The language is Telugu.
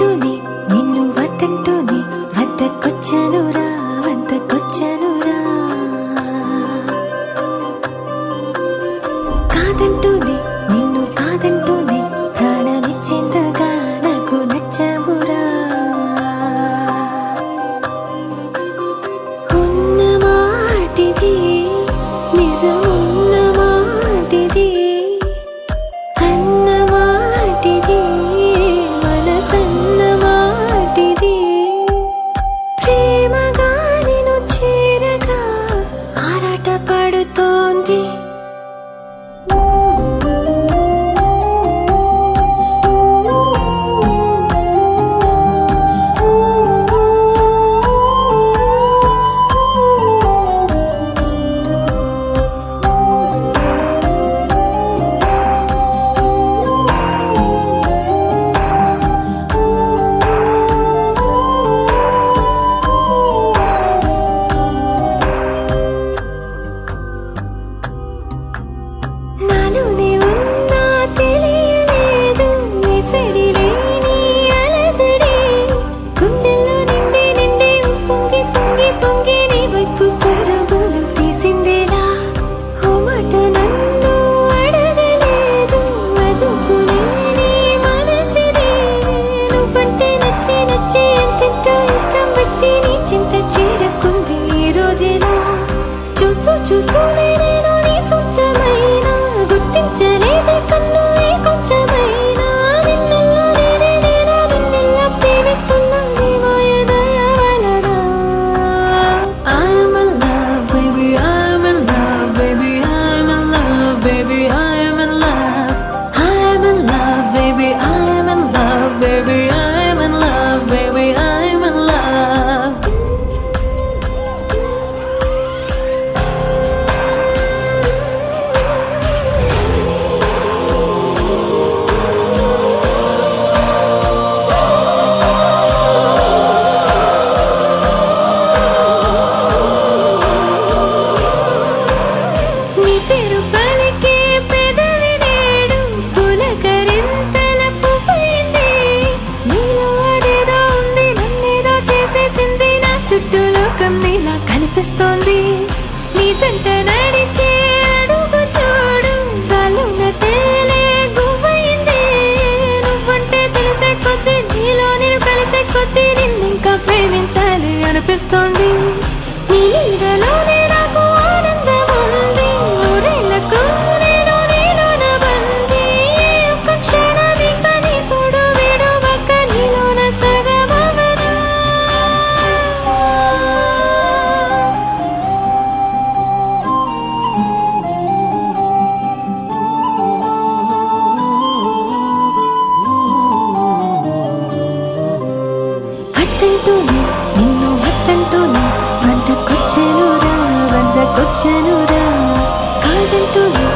కాదంటూనే నిన్ను వద్దంటూనే వద్దకొచ్చానురా వద్దకొచ్చానురా కాదంటూనే నిన్ను కాదంటూనే ప్రాణమిచ్చేంతగా నాకు నచ్చావురా ఉన్న మాటిది నిజమున్న మాటిది అన్న మాటిది మనసన్న మాటిది ప్రేమగా నిన్ను చేరగా ఆరాట పడుతోంది నాలోనే ఉన్నా తెలియలేదు ఎసడి లేని అలజడి గుండెల్లో నిండి నిండి పొంగి పొంగి పొంగి నీ వైపు పరుగులు తీసిందేలా ఓ మాట నన్ను అడగలేదు అదుపులేని మనసిది నువ్వంటే నచ్చి నచ్చి ఎంతెంతో ఇష్టం వచ్చి నీ చింత చేరుకుంది ఈ రోజేలా చూస్తూ చూస్తూనే నేను నీ సొంతమైన గుర్తించలేదే కన్ను ఏ కొంచెమైనా నిన్నెల్లో నేనే నేను నిన్నెల్లా ప్రేమిస్తున్నా నీ మాయదయ వలన I'm in love baby I'm in love baby I'm in love baby I'm in love I'm in love baby I'm in love baby I'm in love baby I'm in love నీ పేరు పలికే పెదవి నేడు పులకరింతల పువ్వైంది నీలో అదేదో ఉంది నన్నేదో చేసేసింది నా చుట్టూ లోకం నీలా కనిపిస్తోంది నీ జంట నడిచే అడుగు చూడు గాలున తేలే గువ్వయింది నువ్వంటే తెలిసే కొద్దీ నీలో నేను కలిసే కొద్దీ నిన్నింకా ప్రేమించాలి అనిపిస్తోంది నీ నీడలోనే నాకు ఆనందం ఉంది ఊరేళ్లకు నేను నీలోన బందీ ఒక్క క్షణం ఇక నీ తోడు విడువక నీలోన సగమవనా వద్దంటూనే నిన్ను వద్దంటూనే వద్దకొచ్చానురా వద్దకొచ్చానురా కాదంటూనే